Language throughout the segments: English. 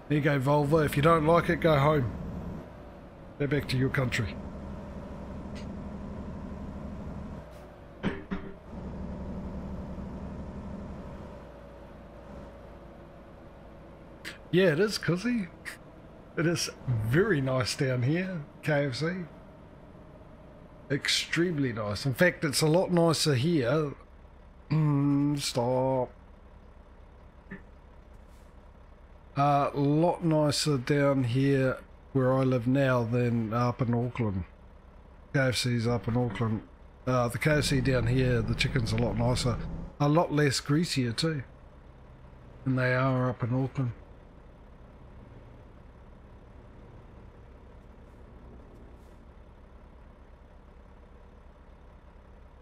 There you go, Volvo. If you don't like it, go home. Go back to your country. Yeah, it is, Cuzzy. It is very nice down here, KFC. Extremely nice. In fact, it's a lot nicer here. Stop. A lot nicer down here where I live now than up in Auckland. KFC's up in Auckland. The KFC down here, the chicken's a lot nicer. A lot less greasier too than they are up in Auckland.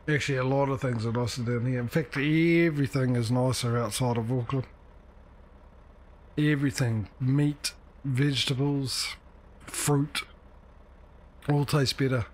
Actually, a lot of things are nicer down here. In fact, everything is nicer outside of Auckland. Everything. Meat, vegetables, fruit, all taste better.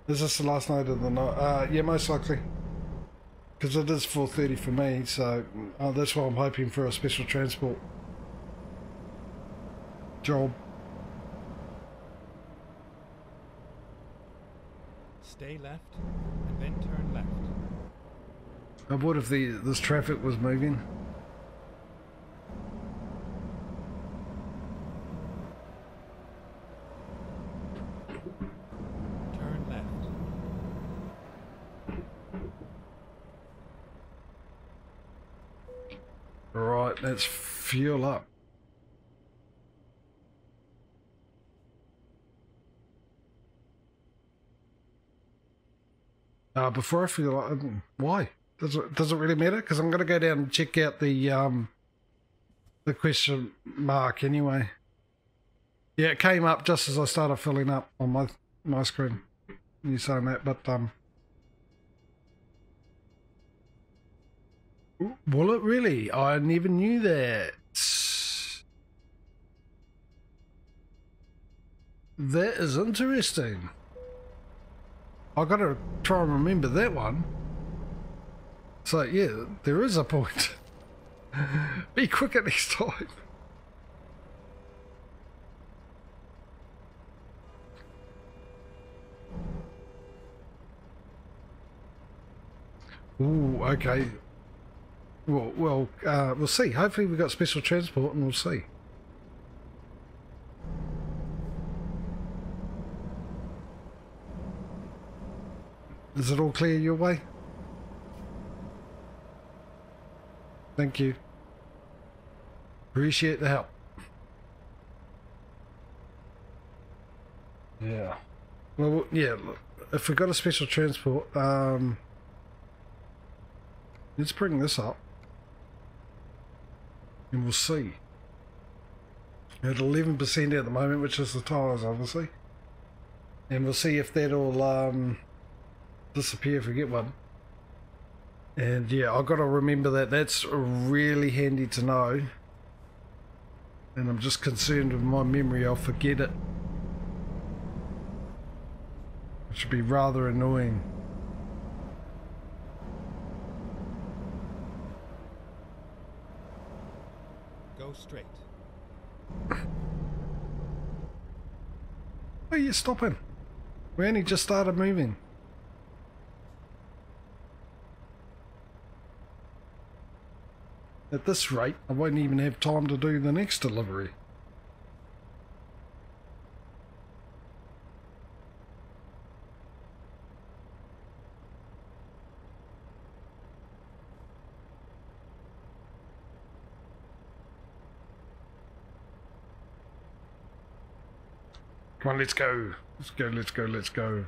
Is this the last night of the night? Yeah, most likely. Because it is 4:30 for me, so that's why I'm hoping for a special transport job. Stay left and then turn left. What if this traffic was moving? Right, let's fuel up. Before I fuel up, why? Does it really matter? Because I'm going to go down and check out the question mark anyway. Yeah, it came up just as I started filling up on my screen. You saying that, but will it really? I never knew that. That is interesting. I gotta try and remember that one. So yeah, there is a point. Be quicker next time. Ooh, okay. Well, we'll see. Hopefully we've got special transport and we'll see. Is it all clear your way? Thank you. Appreciate the help. Yeah. Well, yeah, if we've got a special transport, let's bring this up. And we'll see. At 11% at the moment, which is the tyres, obviously. And we'll see if that'll disappear if we get one. And yeah, I've got to remember that. That's really handy to know. And I'm just concerned with my memory, I'll forget it. Which would be rather annoying. Go straight. Why are you stopping? We only just started moving. At this rate, I won't even have time to do the next delivery. Come on, let's go. Let's go, let's go, let's go.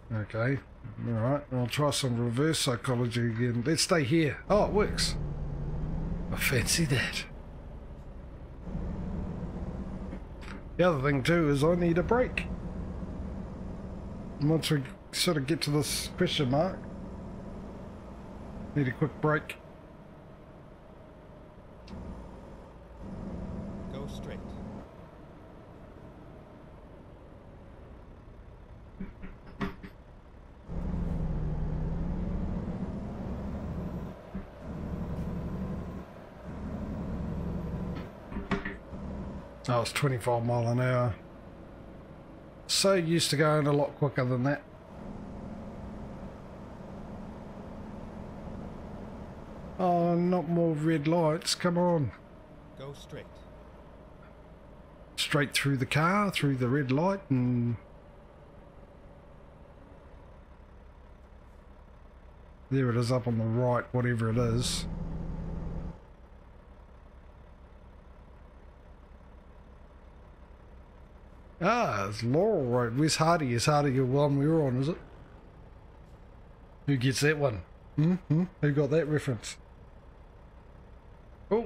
Okay, alright, I'll try some reverse psychology again. Let's stay here. Oh, it works. I fancy that. The other thing too is I need a break. once we sort of get to this question mark. Need a quick break. Go straight. Oh, it's 25 mile an hour. So used to going a lot quicker than that. Oh, not more red lights, come on. Go straight. Straight through the car, through the red light, and there it is up on the right, whatever it is. Ah, it's Laurel Road. Where's Hardy? Is Hardy the one we were on, is it? Who gets that one? Who got that reference? Oh.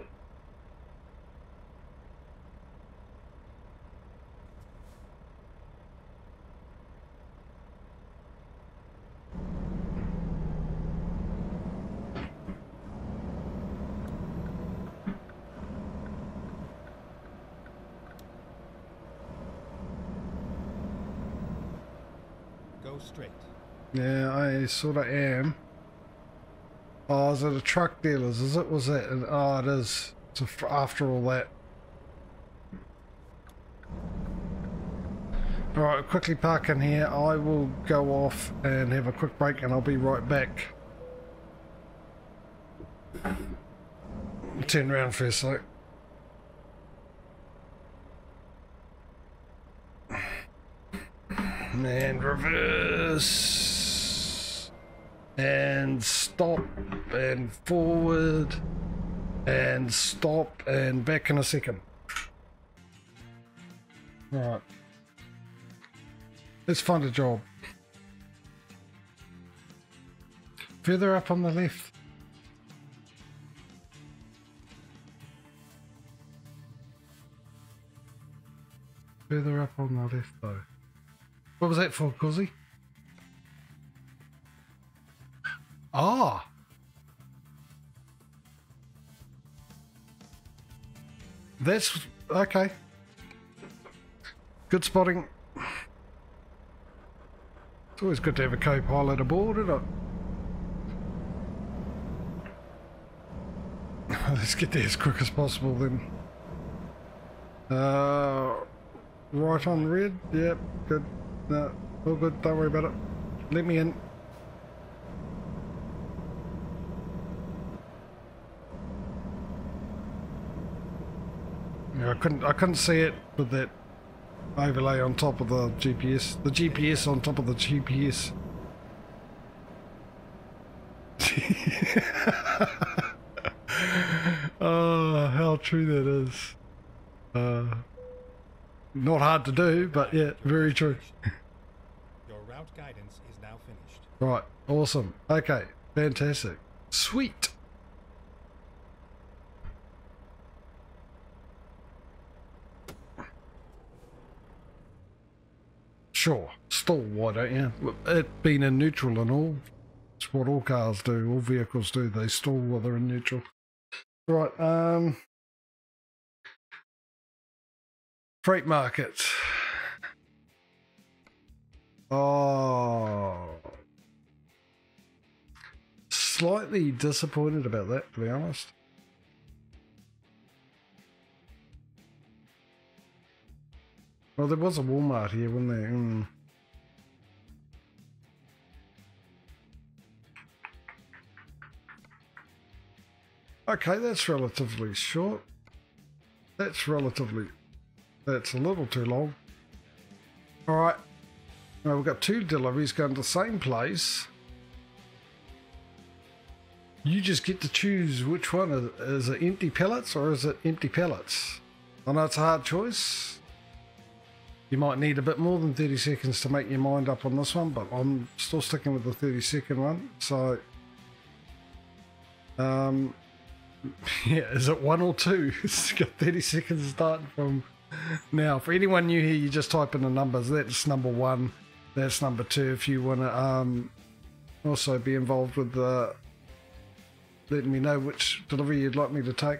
Go straight. Yeah, I sort of am. Oh, is it a truck dealer's? Is it? Was that? Oh, it is. So after all that. Alright, quickly park in here. I will go off and have a quick break and I'll be right back. Turn around for a sec. And reverse. And stop and forward. And stop and back in a second. Right. Let's find a job. Further up on the left. Further up on the left though. What was that for, Cuzzy? Ah! That's... okay. Good spotting. It's always good to have a co-pilot aboard, isn't it? Let's get there as quick as possible then. Right on red, yep, good. No, all good, don't worry about it. Let me in. Yeah, I couldn't see it with that overlay on top of the GPS. The GPS on top of the GPS. Oh, how true that is. Not hard to do, but yeah, very true. Your route guidance is now finished. Right, awesome. Okay, fantastic. Sweet. Sure, stall, why don't you? It being in neutral and all, it's what all cars do, all vehicles do, they stall while they're in neutral. Right, freight market. Oh, slightly disappointed about that, to be honest. Well, there was a Walmart here, wasn't there? Okay, that's relatively short. That's a little too long. Alright. Now we've got 2 deliveries going to the same place. You just get to choose which one. Is it empty pallets or is it empty pallets? I know it's a hard choice. You might need a bit more than 30 seconds to make your mind up on this one, but I'm still sticking with the 30-second one. So, yeah, is it 1 or 2? It's got 30 seconds starting from now. For anyone new here, you just type in the numbers. That's number 1. That's number 2. If you want to also be involved with letting me know which delivery you'd like me to take.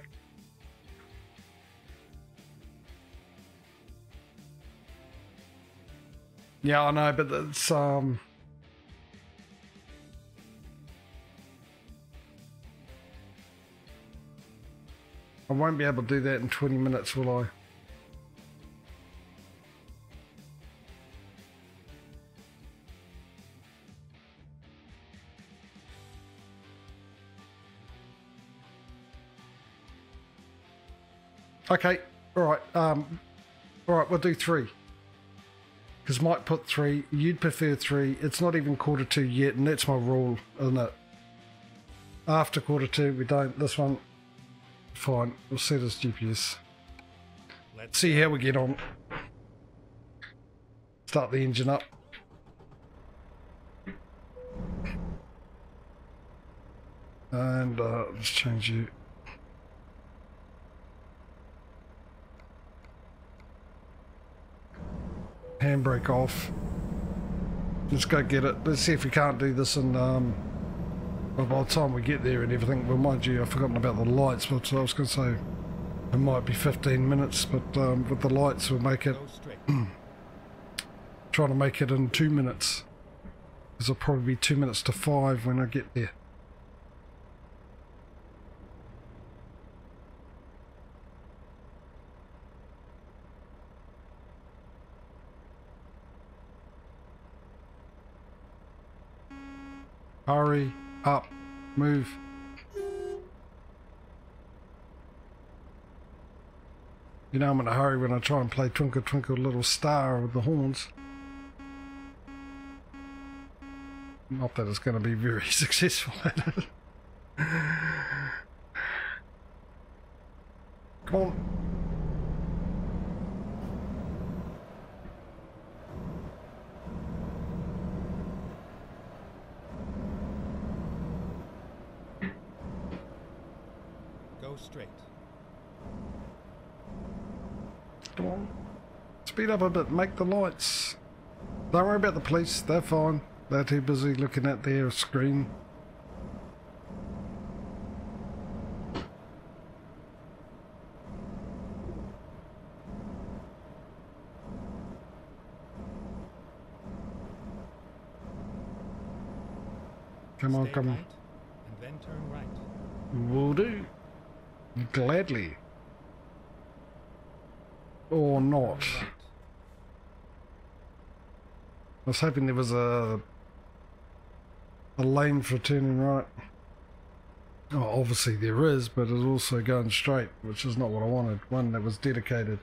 Yeah, I know, but it's I won't be able to do that in 20 minutes, will I? Okay, all right, we'll do 3. Because Mike put 3, you'd prefer 3. It's not even 2:45 yet, and that's my rule, isn't it? After 2:45, we don't. This one, fine. We'll set as GPS. Let's see how we get on. Start the engine up. And let's change you. Handbrake off. Let's go get it. Let's see if we can't do this and well, by the time we get there and everything. Well, mind you, I've forgotten about the lights, but I was going to say it might be 15 minutes, but with the lights we'll make it trying to make it in 2 minutes, because it'll probably be 2 minutes to 5 when I get there. Hurry up, move. You know I'm in a hurry when I try and play Twinkle Twinkle Little Star with the horns. Not that it's going to be very successful at it. Come on. Straight. Come on. Speed up a bit, make the lights. Don't worry about the police, they're fine. They're too busy looking at their screen. Come on, come on. And then turn right. Will do. Gladly. Or not. I was hoping there was a lane for turning right. Oh, obviously there is, but it's also going straight, which is not what I wanted. One that was dedicated.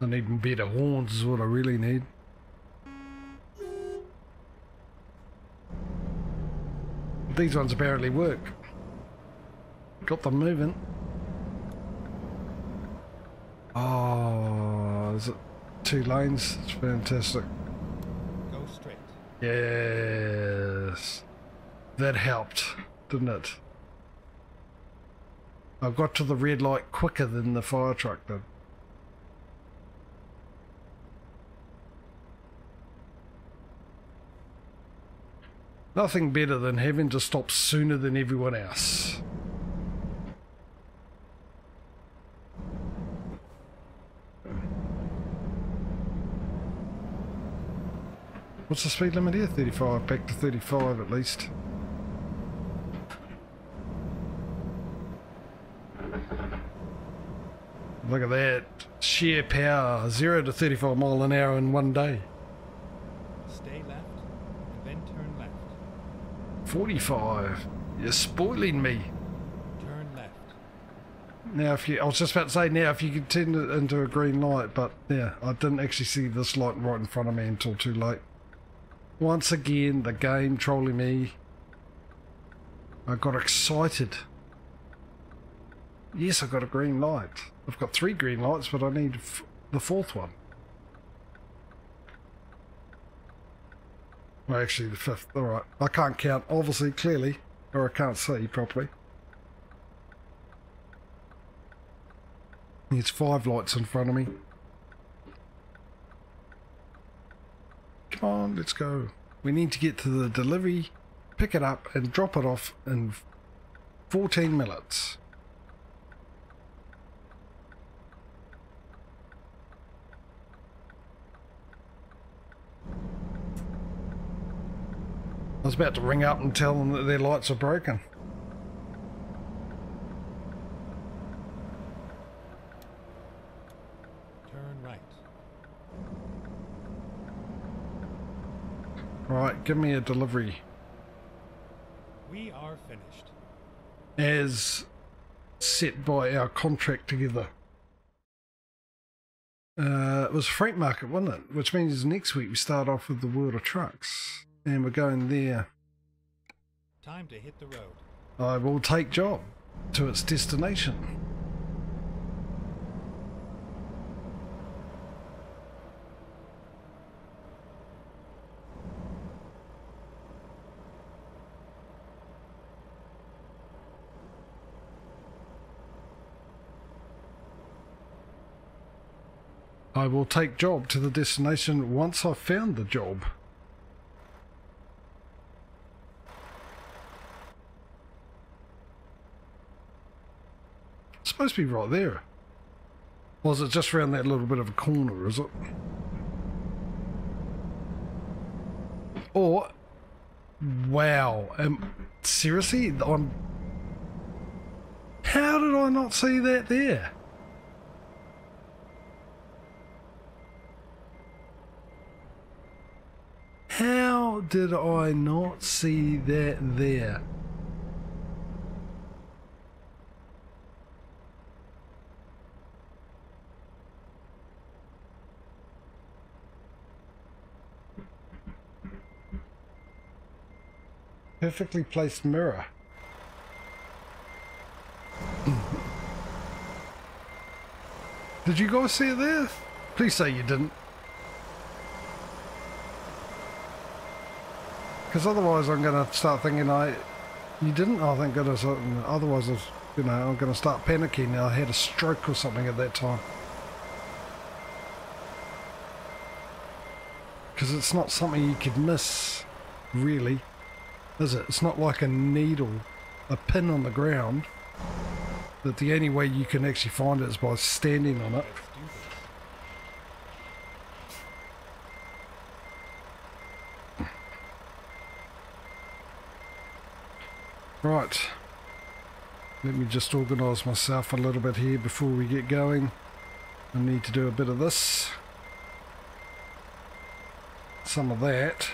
I need better horns is what I really need. These ones apparently work. Got them moving. Oh, is it 2 lanes? It's fantastic. Go straight. Yes. That helped, didn't it? I got to the red light quicker than the fire truck did. Nothing better than having to stop sooner than everyone else. What's the speed limit here? 35, back to 35 at least. Look at that. Sheer power. 0 to 35 mile an hour in one day. Stay left and then turn left. 45. You're spoiling me. Turn left. Now if you, I was just about to say now if you could turn it into a green light, but yeah, I didn't actually see this light right in front of me until too late. Once again, the game trolling me. I got excited. Yes, I got a green light. I've got 3 green lights, but I need the 4th one. Well, actually the 5th. Alright, I can't count, obviously, clearly, or I can't see properly. There's 5 lights in front of me. Come on, let's go. We need to get to the delivery, pick it up and drop it off in 14 minutes. I was about to ring up and tell them that their lights are broken. Turn right. Right, give me a delivery. We are finished. As set by our contract together. It was a freight market, wasn't it? Which means next week we start off with the World of Trucks. And we're going there. Time to hit the road. I will take job to its destination. I will take job to the destination once I've found the job. It's supposed to be right there. Or is it just around that little bit of a corner, is it? Or, wow, seriously? How did I not see that there? How did I not see that there? Perfectly placed mirror. Did you guys see it there? Please say you didn't. Because otherwise I'm going to start thinking you didn't? Oh, thank goodness. Otherwise, I'm going to start panicking. I had a stroke or something at that time. Because it's not something you could miss, really, is it? It's not like a needle, a pin on the ground, that the only way you can actually find it is by standing on it. Right, let me just organise myself a little bit here before we get going. I need to do a bit of this, some of that,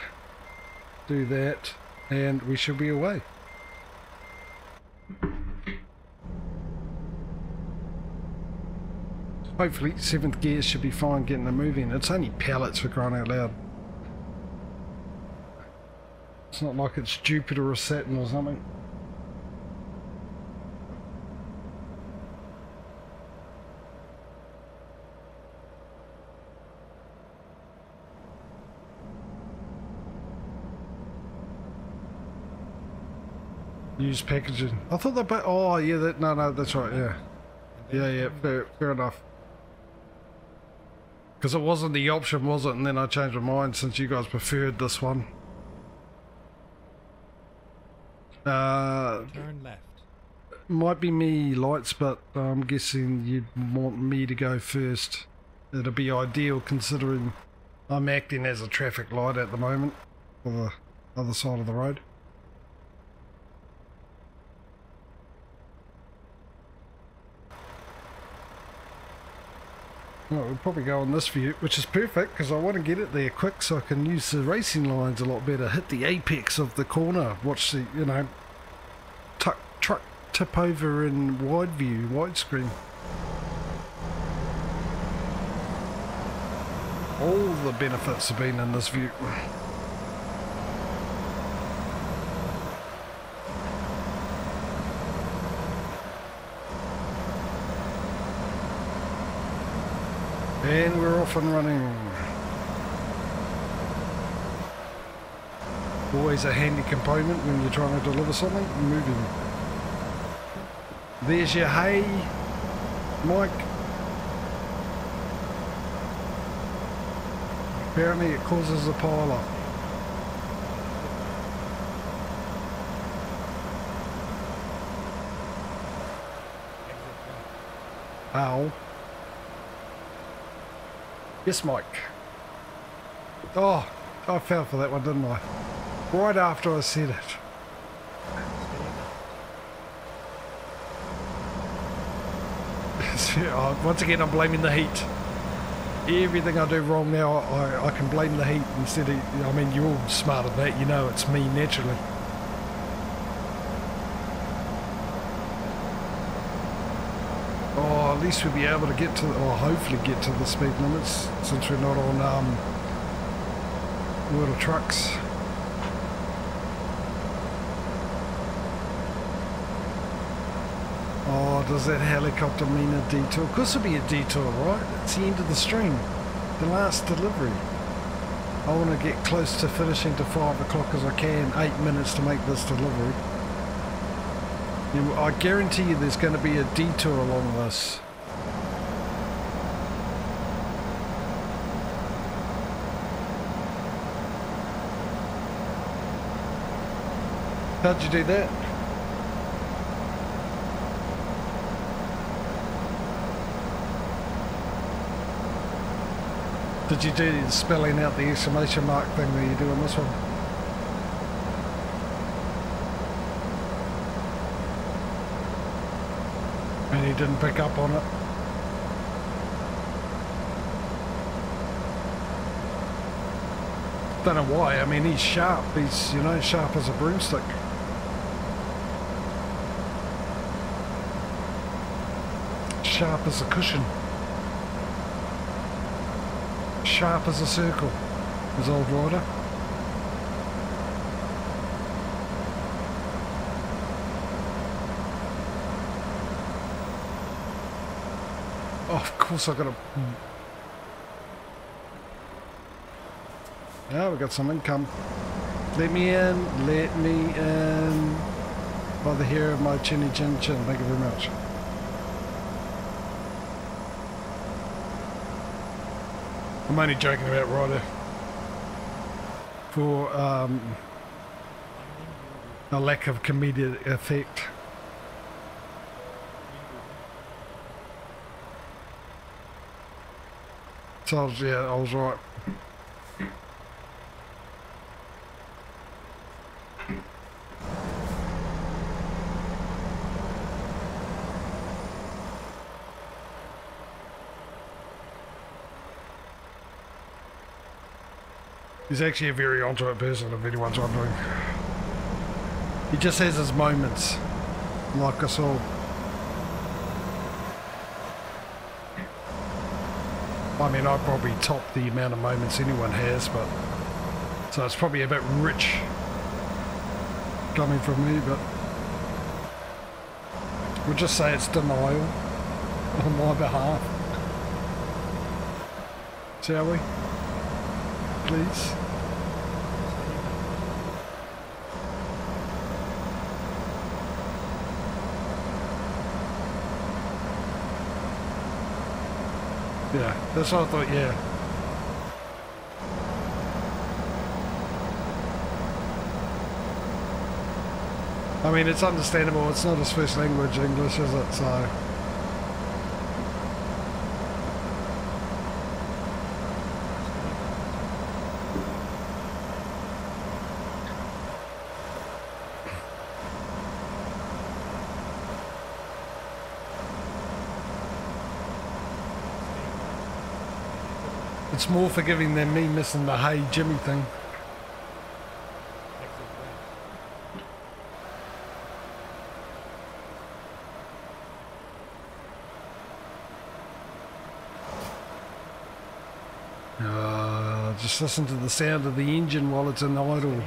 do that, and we should be away. Hopefully 7th gear should be fine getting the moving. It's only pallets, for crying out loud. It's not like it's Jupiter or Saturn or something. Used packaging. I thought they oh yeah, no, that's right, yeah. Yeah, fair enough. Because it wasn't the option, was it? And then I changed my mind since you guys preferred this one. Turn left. Might be me, Lights, but I'm guessing you'd want me to go first. It'd be ideal considering I'm acting as a traffic light at the moment for the other side of the road. Well, we'll probably go on this view, which is perfect because I want to get it there quick so I can use the racing lines a lot better. Hit the apex of the corner, watch the, truck tip over in wide view, widescreen. All the benefits have been in this view. And we're off and running. Always a handy component when you're trying to deliver something, moving. There's your hay, Mike. Apparently it causes a pile up. Ow. Yes, Mike. Oh, I fell for that one, didn't I? Right after I said it. Once again, I'm blaming the heat. Everything I do wrong now, I can blame the heat instead of, I mean, you're all smart at that, you know it's me naturally. Oh, at least we'll be able to get to, or hopefully get to the speed limits, since we're not on little trucks. Oh, does that helicopter mean a detour? Of course it'll be a detour, right? It's the end of the stream. The last delivery. I want to get close to finishing to 5 o'clock as I can. 8 minutes to make this delivery. I guarantee you there's going to be a detour along this. How'd you do that? Did you do spelling out the exclamation mark thing that you do on this one? And he didn't pick up on it. Don't know why. I mean, he's sharp. He's, you know, sharp as a broomstick. Sharp as a cushion. Sharp as a circle, his old rider. Oh, of course I got a... Yeah, we got some income. Let me in, let me in. By the hair of my chinny chin chin. Thank you very much. I'm only joking about Ryder for a lack of comedic effect. So I was right. He's actually a very on-to-it person, if anyone's wondering. He just has his moments, like us all. I mean, I probably top the amount of moments anyone has, but... So it's probably a bit rich coming from me, but... We'll just say it's denial on my behalf. Shall we? Please. Yeah, that's what I thought, yeah. I mean, it's understandable, it's not his first language, English, is it? So... It's more forgiving than me missing the "Hey Jimmy" thing. Just listen to the sound of the engine while it's in idle.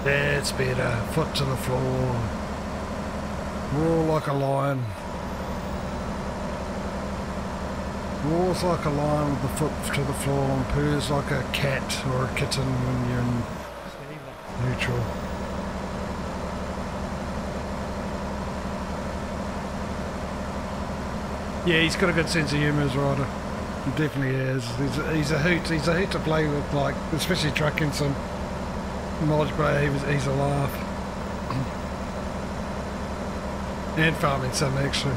That's better. Foot to the floor. Roar like a lion. Roars like a lion with the foot to the floor and purrs like a cat or a kitten when you're in neutral. Yeah, he's got a good sense of humour as a rider. He definitely is. He's a hoot. He's a hoot to play with, like, especially trucking some multiplayer. He's a laugh. And farming some, actually.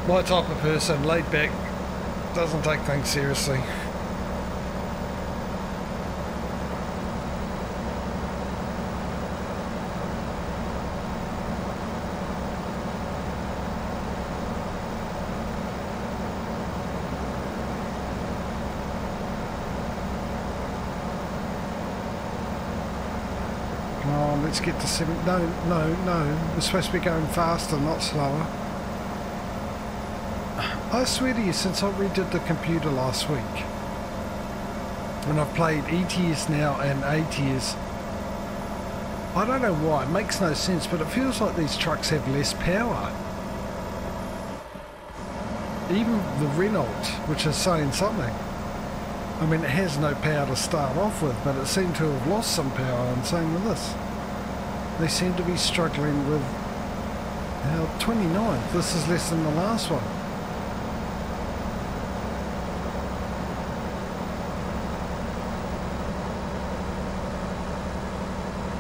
My type of person, laid back, doesn't take things seriously. Come on, let's get to 7. No. We're supposed to be going faster, not slower. I swear to you, since I redid the computer last week, and I've played ATS now and ATS, I don't know why, it makes no sense, but it feels like these trucks have less power. Even the Renault, which is saying something. I mean, it has no power to start off with, but it seemed to have lost some power, and same with this. They seem to be struggling with 29th. This is less than the last one.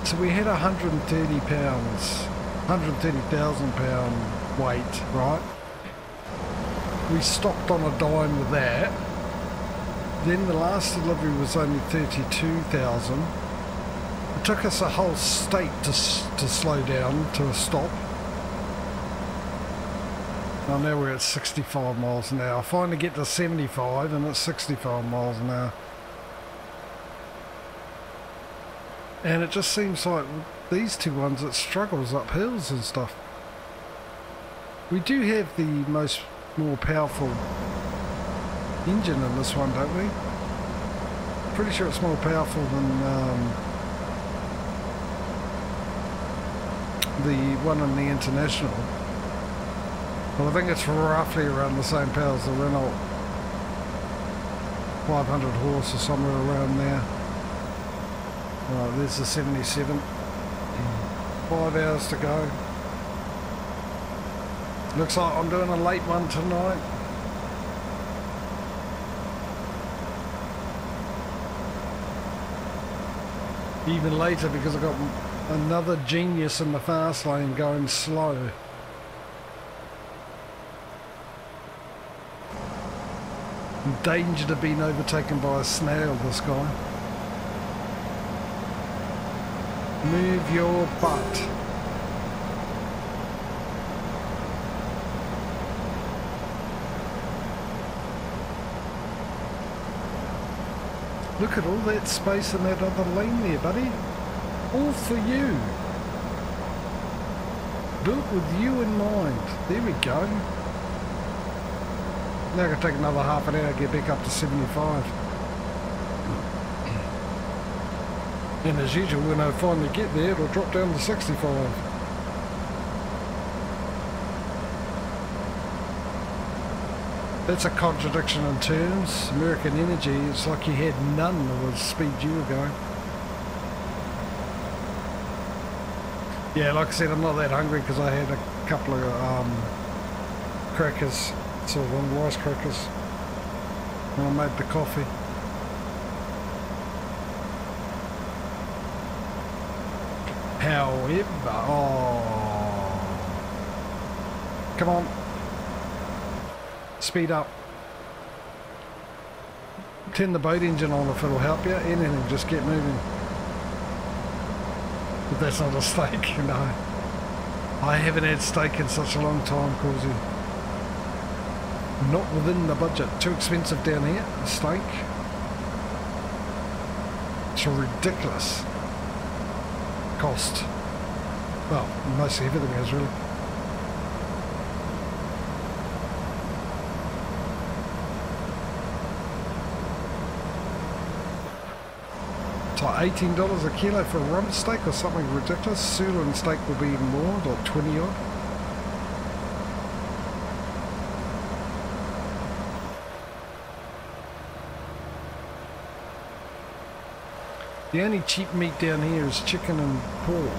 So we had 130 pounds, 130,000 pound weight, right? We stopped on a dime with that. Then the last delivery was only 32,000. It took us a whole state to slow down to a stop. Well, now we're at 65 miles an hour. Finally get to 75 and it's 65 miles an hour. And it just seems like these two ones, it struggles up hills and stuff. We do have the more powerful engine in this one, don't we? Pretty sure it's more powerful than the one in the International. Well, I think it's roughly around the same power as the Renault. 500 horse or somewhere around there. Right, there's the 77. 5 hours to go. Looks like I'm doing a late one tonight. Even later because I've got another genius in the fast lane going slow. In danger of being overtaken by a snail, this guy. Move your butt. Look at all that space in that other lane there, buddy. All for you. Built with you in mind. There we go. Now I can take another half an hour to get back up to 75. And as usual, when I finally get there, it'll drop down to 65. That's a contradiction in terms. American Energy, it's like you had none of the speed you were going. Yeah, like I said, I'm not that hungry because I had a couple of crackers, sort of rice crackers, when I made the coffee. However, oh, come on, speed up. Turn the boat engine on if it'll help you. Anything, just get moving. But that's not a steak, no. I haven't had steak in such a long time, Causey. Not within the budget. Too expensive down here, a steak. It's ridiculous cost. Well, mostly everything is really. It's like $18 a kilo for a rump steak or something ridiculous. Sirloin steak will be even more, like 20 odd. The only cheap meat down here is chicken and pork.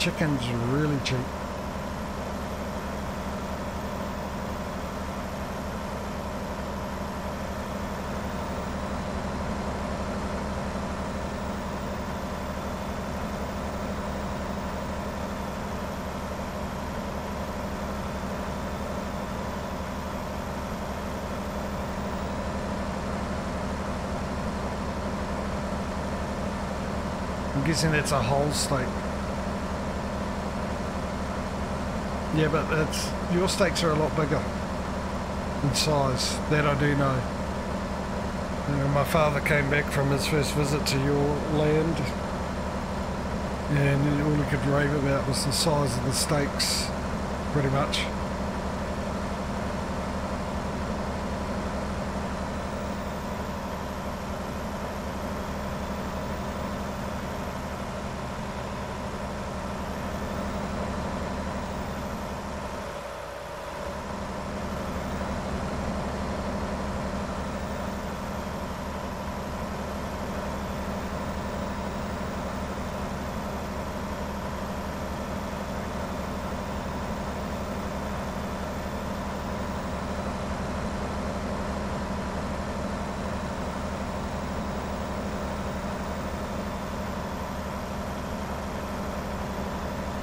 Chicken's really cheap. I'm guessing that's a whole steak. Yeah, but it's, your steaks are a lot bigger in size. That I do know. You know, my father came back from his first visit to your land, and all he could rave about was the size of the steaks, pretty much.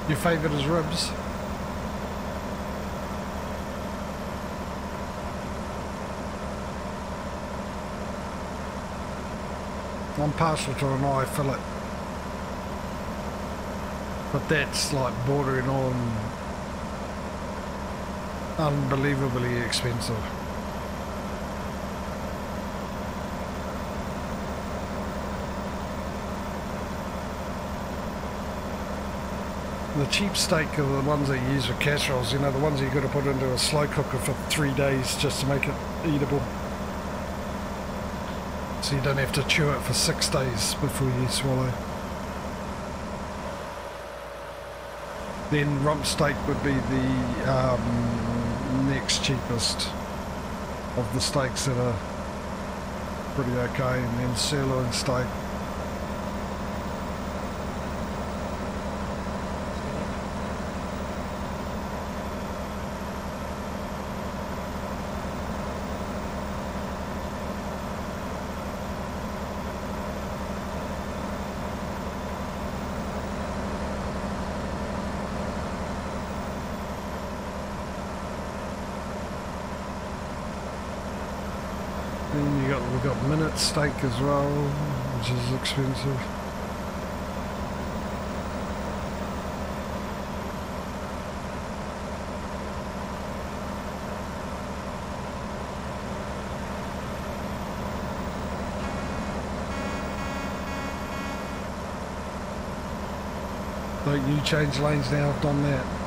Your favourite is ribs? I'm partial to an eye fillet, but that's like bordering on unbelievably expensive. The cheap steak are the ones that you use for casseroles, you know, the ones you've got to put into a slow cooker for 3 days just to make it eatable. So you don't have to chew it for 6 days before you swallow. Then rump steak would be the next cheapest of the steaks that are pretty okay, and then sirloin steak. Then we've got minute steak as well, which is expensive. Don't you change lanes now? I've done that.